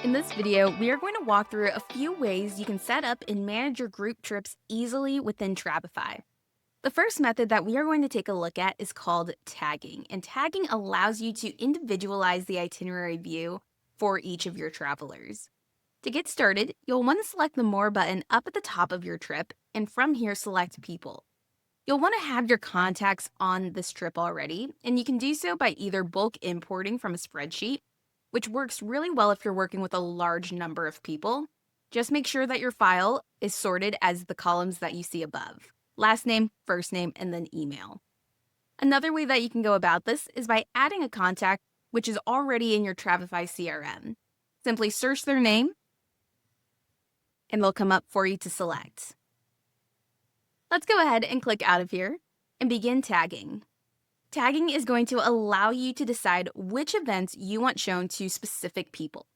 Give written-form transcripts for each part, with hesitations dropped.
In this video, we are going to walk through a few ways you can set up and manage your group trips easily within Travefy. The first method that we are going to take a look at is called tagging, and tagging allows you to individualize the itinerary view for each of your travelers. To get started, you'll want to select the More button up at the top of your trip, and from here select People. You'll want to have your contacts on this trip already, and you can do so by either bulk importing from a spreadsheet, which works really well if you're working with a large number of people. Just make sure that your file is sorted as the columns that you see above: last name, first name, and then email. Another way that you can go about this is by adding a contact which is already in your Travefy CRM. Simply search their name, and they'll come up for you to select. Let's go ahead and click out of here and begin tagging. Tagging is going to allow you to decide which events you want shown to specific people.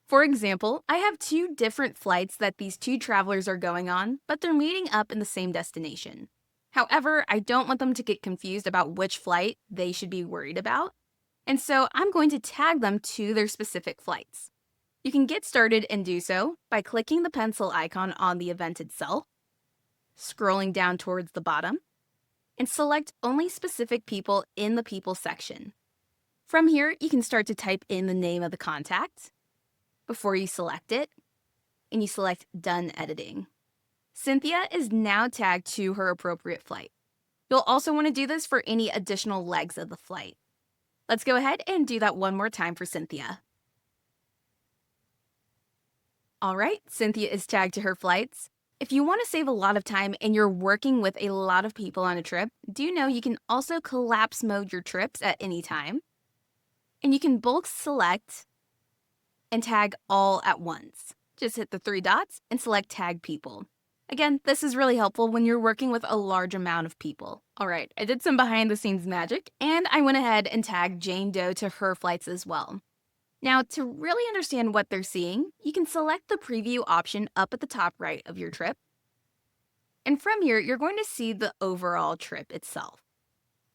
For example, I have two different flights that these two travelers are going on, but they're meeting up in the same destination. However, I don't want them to get confused about which flight they should be worried about, and so I'm going to tag them to their specific flights. You can get started and do so by clicking the pencil icon on the event itself, scrolling down towards the bottom, and select only specific people in the People section. From here, you can start to type in the name of the contact before you select it, and you select Done Editing. Cynthia is now tagged to her appropriate flight. You'll also want to do this for any additional legs of the flight. Let's go ahead and do that one more time for Cynthia. All right, Cynthia is tagged to her flights. If you want to save a lot of time and you're working with a lot of people on a trip, do know you can also collapse mode your trips at any time. And you can bulk select and tag all at once. Just hit the three dots and select Tag People. Again, this is really helpful when you're working with a large amount of people. All right, I did some behind the scenes magic, and I went ahead and tagged Jane Doe to her flights as well. Now, to really understand what they're seeing, you can select the preview option up at the top right of your trip. And from here, you're going to see the overall trip itself.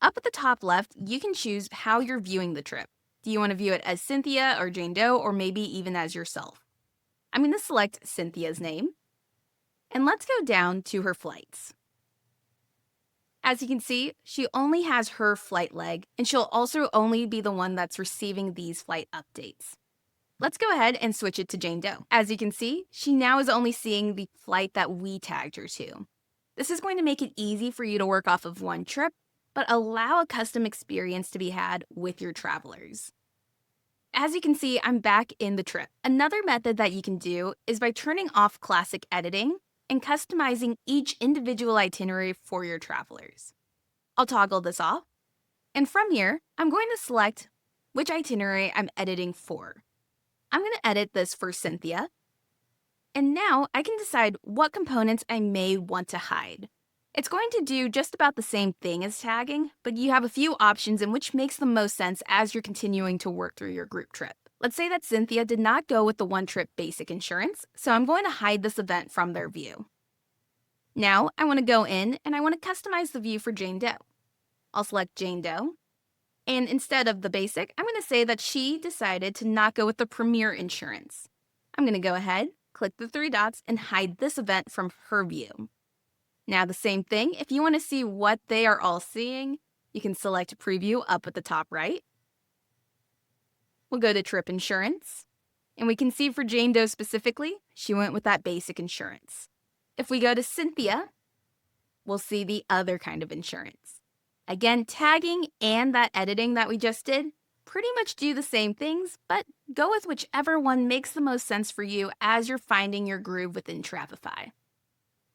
Up at the top left, you can choose how you're viewing the trip. Do you want to view it as Cynthia or Jane Doe, or maybe even as yourself? I'm going to select Cynthia's name, and let's go down to her flights. As you can see, she only has her flight leg, and she'll also only be the one that's receiving these flight updates. Let's go ahead and switch it to Jane Doe. As you can see, she now is only seeing the flight that we tagged her to. This is going to make it easy for you to work off of one trip, but allow a custom experience to be had with your travelers. As you can see, I'm back in the trip. Another method that you can do is by turning off classic editing and customizing each individual itinerary for your travelers. I'll toggle this off, and from here, I'm going to select which itinerary I'm editing for. I'm going to edit this for Cynthia, and now I can decide what components I may want to hide. It's going to do just about the same thing as tagging, but you have a few options in which makes the most sense as you're continuing to work through your group trip. Let's say that Cynthia did not go with the one trip basic insurance, so I'm going to hide this event from their view. Now I want to go in and I want to customize the view for Jane Doe. I'll select Jane Doe, and instead of the basic, I'm going to say that she decided to not go with the premier insurance. I'm going to go ahead, click the three dots, and hide this event from her view. Now the same thing, if you want to see what they are all seeing, you can select Preview up at the top right. We'll go to Trip Insurance, and we can see for Jane Doe specifically, she went with that basic insurance. If we go to Cynthia, we'll see the other kind of insurance. Again, tagging and that editing that we just did pretty much do the same things, but go with whichever one makes the most sense for you as you're finding your groove within Travefy.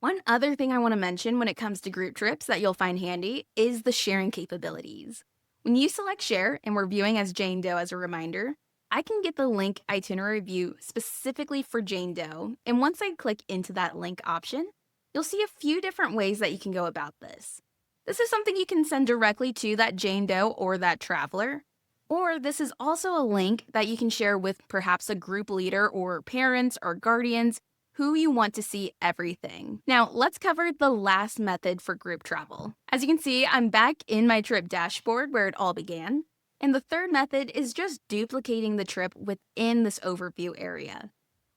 One other thing I want to mention when it comes to group trips that you'll find handy is the sharing capabilities. When you select Share, and we're viewing as Jane Doe as a reminder, I can get the link itinerary view specifically for Jane Doe, and once I click into that link option, you'll see a few different ways that you can go about this. This is something you can send directly to that Jane Doe or that traveler, or this is also a link that you can share with perhaps a group leader or parents or guardians who you want to see everything. Now, let's cover the last method for group travel. As you can see, I'm back in my trip dashboard where it all began. And the third method is just duplicating the trip within this overview area.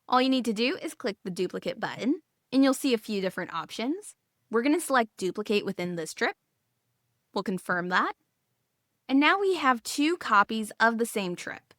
All you need to do is click the duplicate button, and you'll see a few different options. We're going to select duplicate within this trip. We'll confirm that. And now we have 2 copies of the same trip.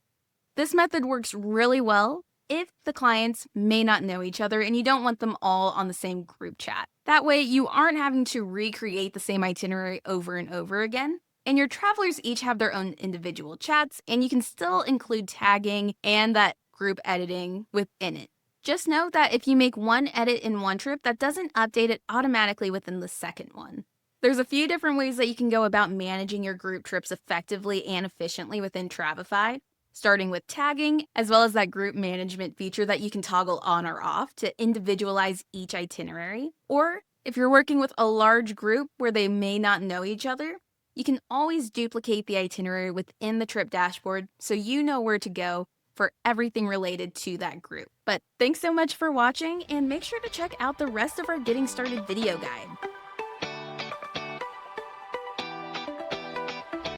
This method works really well if the clients may not know each other and you don't want them all on the same group chat. That way, you aren't having to recreate the same itinerary over and over again. And your travelers each have their own individual chats, and you can still include tagging and that group editing within it. Just know that if you make one edit in one trip, that doesn't update it automatically within the second one. There's a few different ways that you can go about managing your group trips effectively and efficiently within Travefy, starting with tagging, as well as that group management feature that you can toggle on or off to individualize each itinerary. Or if you're working with a large group where they may not know each other, you can always duplicate the itinerary within the trip dashboard so you know where to go for everything related to that group. But thanks so much for watching, and make sure to check out the rest of our Getting Started video guide.